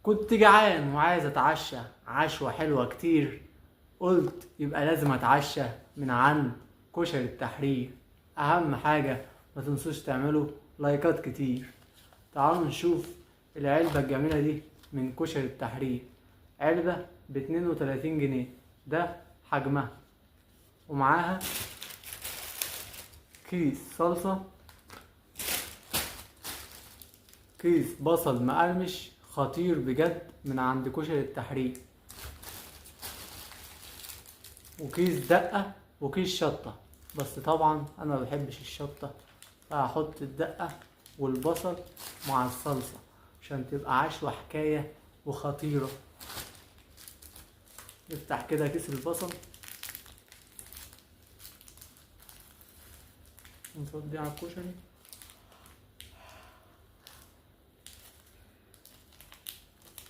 كنت جعان وعايز اتعشى عشوة حلوة كتير، قلت يبقى لازم اتعشى من عند كشري التحرير. اهم حاجة ما تنسوش تعملوا لايكات كتير. تعالوا نشوف العلبة الجميلة دي من كشري التحرير. علبة ب32 جنيه، ده حجمها، ومعاها كيس صلصة، كيس بصل مقرمش خطير بجد من عند كشري التحرير، وكيس دقة، وكيس شطة. بس طبعا انا مبحبش الشطة، فهحط الدقة والبصل مع الصلصة عشان تبقى عشوة حكاية وخطيرة. نفتح كده كيس البصل ونفضيه على الكشري.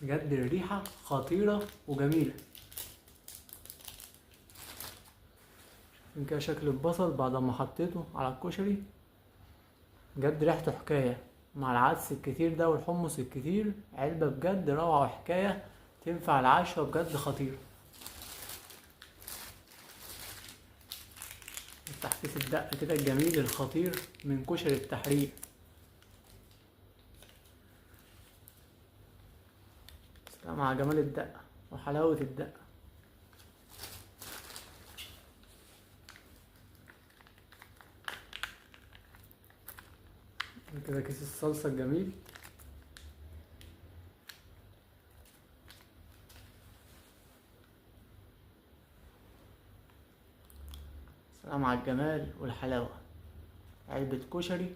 بجد الريحة خطيرة وجميلة. من كده شكل البصل بعد ما حطيته على الكشري، بجد ريحته حكاية مع العدس الكتير ده والحمص الكتير. علبة بجد روعة وحكاية، تنفع العشوة بجد خطيرة. نفتح كيس الدقة كده الجميل الخطير من كشري التحرير. سلام على جمال الدقة وحلاوة الدقة. كده كيس الصلصة الجميل. سلام على الجمال والحلاوة. علبة كشري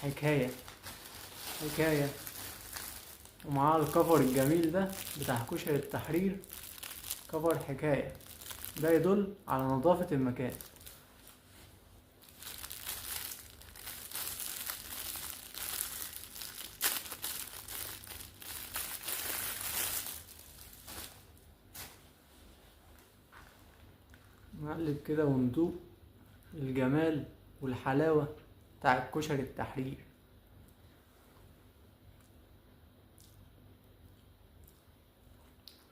حكاية حكاية، ومعاه الكفر الجميل ده بتاع كشري التحرير. كفر حكاية، ده يدل على نظافة المكان. نقلب كده وندوق الجمال والحلاوة بتاع كشري التحرير.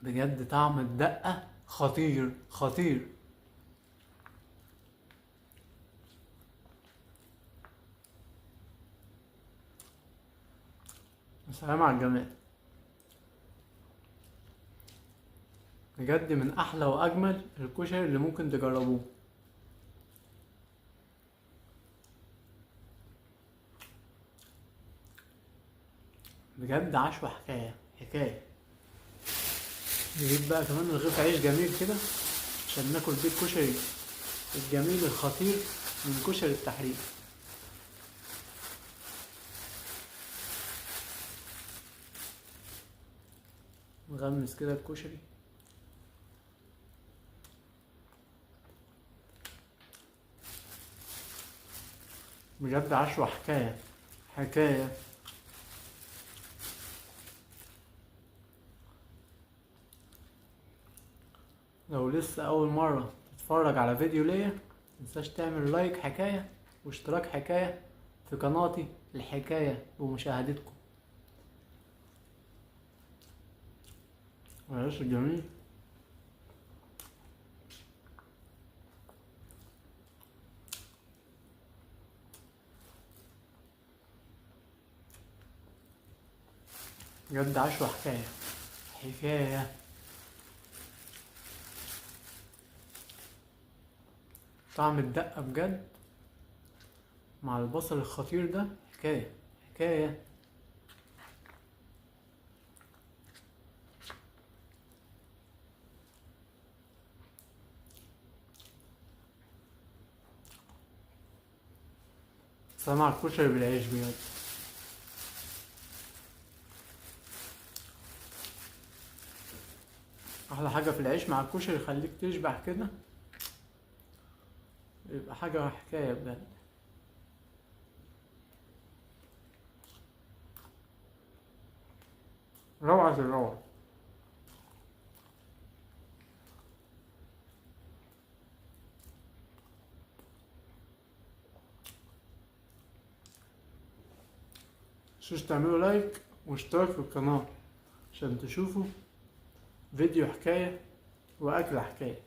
بجد طعم الدقة خطير خطير. سلام على الجمال. بجد من احلى واجمل الكشري اللي ممكن تجربوه. بجد عشوة حكاية حكاية. نجيب بقى كمان رغيف عيش جميل كده عشان ناكل بيه الكشري الجميل الخطير من كشري التحرير. نغمس كده الكشري. بجد عشوة حكاية حكاية. لو لسه أول مرة تتفرج على فيديو ليا، متنساش تعمل لايك حكاية واشتراك حكاية في قناتي الحكاية ومشاهدتكم. العيش الجميل. بجد عشوة حكاية حكاية. طعم الدقة بجد مع البصل الخطير ده حكاية حكاية. سلام على الكشري بالعيش بجد. أحلى حاجة في العيش مع الكشري يخليك تشبع كده، يبقى حاجة حكاية بجد. روعة الروعة. متنسوش تعملوا لايك واشتراك في القناة. عشان تشوفوا فيديو حكاية وأكل حكاية.